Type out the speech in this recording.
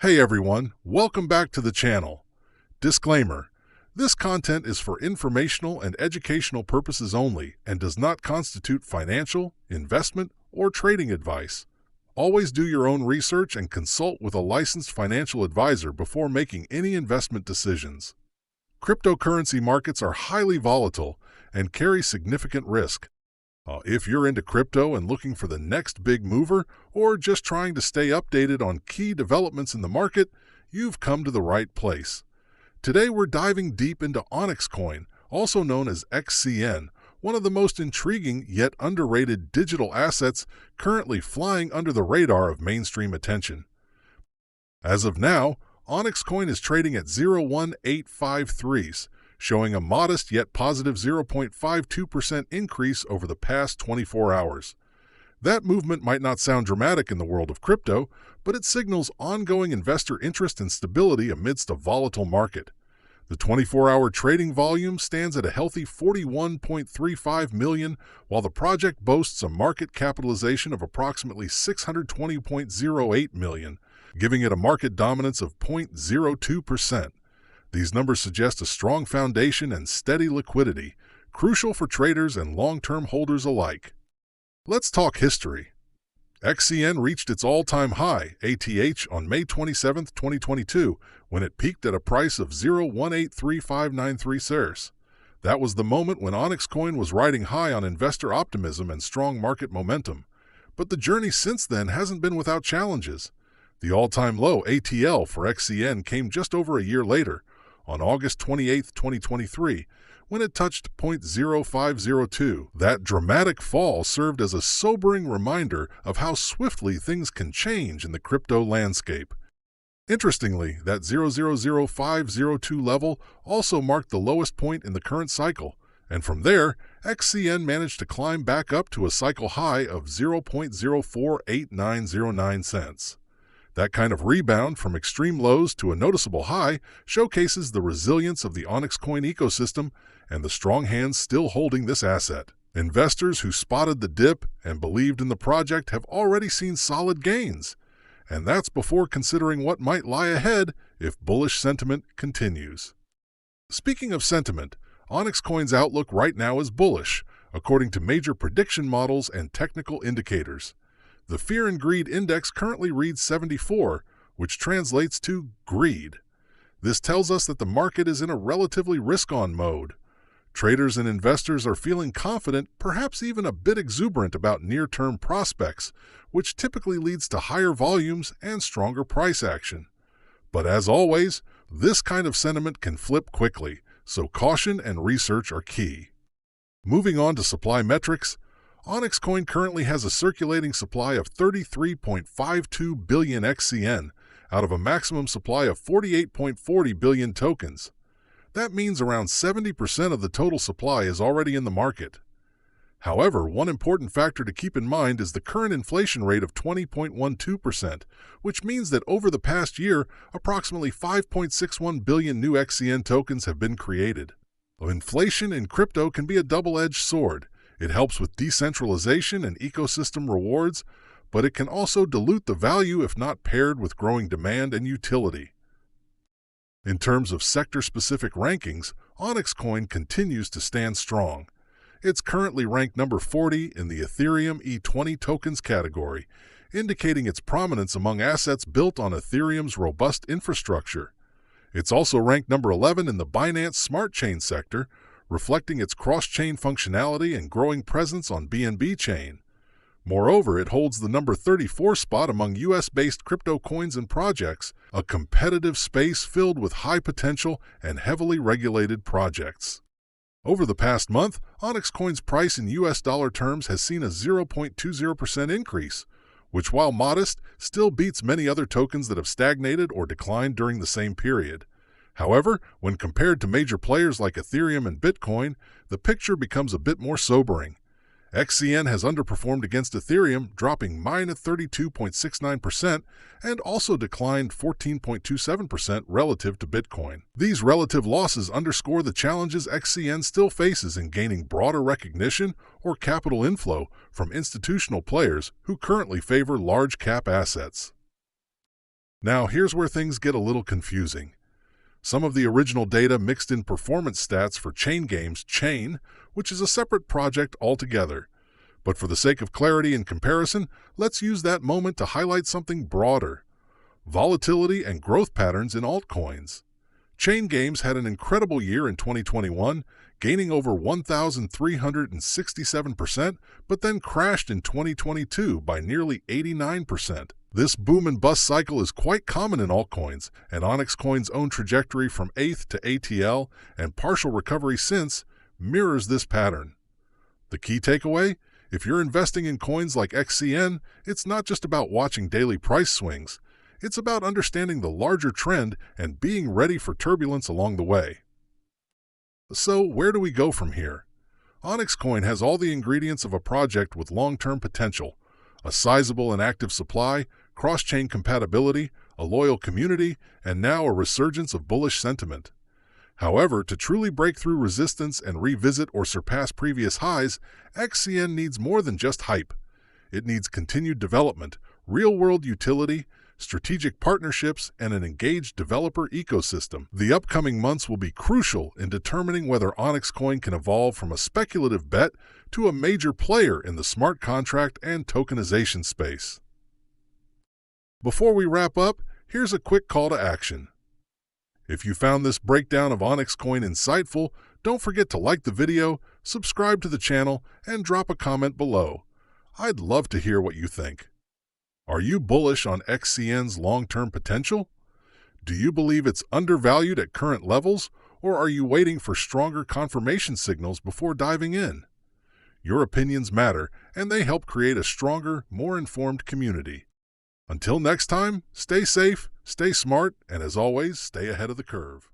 Hey everyone, welcome back to the channel. Disclaimer: this content is for informational and educational purposes only and does not constitute financial, investment, or trading advice. Always do your own research and consult with a licensed financial advisor before making any investment decisions. Cryptocurrency markets are highly volatile and carry significant risk. If you're into crypto and looking for the next big mover, or just trying to stay updated on key developments in the market, you've come to the right place. Today we're diving deep into Onyxcoin, also known as XCN, one of the most intriguing yet underrated digital assets currently flying under the radar of mainstream attention. As of now, Onyxcoin is trading at 0.1853s, showing a modest yet positive 0.52% increase over the past 24 hours. That movement might not sound dramatic in the world of crypto, but it signals ongoing investor interest and stability amidst a volatile market. The 24-hour trading volume stands at a healthy 41.35 million, while the project boasts a market capitalization of approximately 620.08 million, giving it a market dominance of 0.02%. These numbers suggest a strong foundation and steady liquidity, crucial for traders and long-term holders alike. Let's talk history. XCN reached its all-time high, ATH, on May 27, 2022, when it peaked at a price of 0.183593 cents. That was the moment when Onyxcoin was riding high on investor optimism and strong market momentum. But the journey since then hasn't been without challenges. The all-time low, ATL, for XCN came just over a year later, on August 28, 2023, when it touched 0.0502. That dramatic fall served as a sobering reminder of how swiftly things can change in the crypto landscape. Interestingly, that 0.00502 level also marked the lowest point in the current cycle, and from there, XCN managed to climb back up to a cycle high of 0.048909 cents. That kind of rebound from extreme lows to a noticeable high showcases the resilience of the Onyxcoin ecosystem and the strong hands still holding this asset. Investors who spotted the dip and believed in the project have already seen solid gains, and that's before considering what might lie ahead if bullish sentiment continues. Speaking of sentiment, Onyxcoin's outlook right now is bullish, according to major prediction models and technical indicators. The Fear and Greed Index currently reads 74, which translates to greed. This tells us that the market is in a relatively risk-on mode. Traders and investors are feeling confident, perhaps even a bit exuberant about near-term prospects, which typically leads to higher volumes and stronger price action. But as always, this kind of sentiment can flip quickly, so caution and research are key. Moving on to supply metrics, Onyxcoin currently has a circulating supply of 33.52 billion XCN out of a maximum supply of 48.40 billion tokens. That means around 70% of the total supply is already in the market. However, one important factor to keep in mind is the current inflation rate of 20.12%, which means that over the past year, approximately 5.61 billion new XCN tokens have been created. Inflation in crypto can be a double-edged sword. It helps with decentralization and ecosystem rewards, but it can also dilute the value if not paired with growing demand and utility. In terms of sector-specific rankings, Onyxcoin continues to stand strong. It's currently ranked number 40 in the Ethereum E20 tokens category, indicating its prominence among assets built on Ethereum's robust infrastructure. It's also ranked number 11 in the Binance Smart Chain sector, reflecting its cross-chain functionality and growing presence on BNB chain. Moreover, it holds the number 34 spot among US-based crypto coins and projects, a competitive space filled with high potential and heavily regulated projects. Over the past month, Onyxcoin's price in US dollar terms has seen a 0.20% increase, which, while modest, still beats many other tokens that have stagnated or declined during the same period. However, when compared to major players like Ethereum and Bitcoin, the picture becomes a bit more sobering. XCN has underperformed against Ethereum, dropping -32.69%, and also declined 14.27% relative to Bitcoin. These relative losses underscore the challenges XCN still faces in gaining broader recognition or capital inflow from institutional players who currently favor large-cap assets. Now, here's where things get a little confusing. Some of the original data mixed in performance stats for Chain Games Chain, which is a separate project altogether. But for the sake of clarity and comparison, let's use that moment to highlight something broader: volatility and growth patterns in altcoins. Chain Games had an incredible year in 2021, gaining over 1,367%, but then crashed in 2022 by nearly 89%. This boom and bust cycle is quite common in altcoins, and Onyxcoin's own trajectory from ETH to ATL and partial recovery since mirrors this pattern. The key takeaway? If you're investing in coins like XCN, it's not just about watching daily price swings. It's about understanding the larger trend and being ready for turbulence along the way. So, where do we go from here? Onyxcoin has all the ingredients of a project with long-term potential: a sizable and active supply, cross-chain compatibility, a loyal community, and now a resurgence of bullish sentiment. However, to truly break through resistance and revisit or surpass previous highs, XCN needs more than just hype. It needs continued development, real-world utility, strategic partnerships, and an engaged developer ecosystem. The upcoming months will be crucial in determining whether Onyxcoin can evolve from a speculative bet to a major player in the smart contract and tokenization space. Before we wrap up, here's a quick call to action. If you found this breakdown of Onyxcoin insightful, don't forget to like the video, subscribe to the channel, and drop a comment below. I'd love to hear what you think. Are you bullish on XCN's long-term potential? Do you believe it's undervalued at current levels, or are you waiting for stronger confirmation signals before diving in? Your opinions matter, and they help create a stronger, more informed community. Until next time, stay safe, stay smart, and as always, stay ahead of the curve.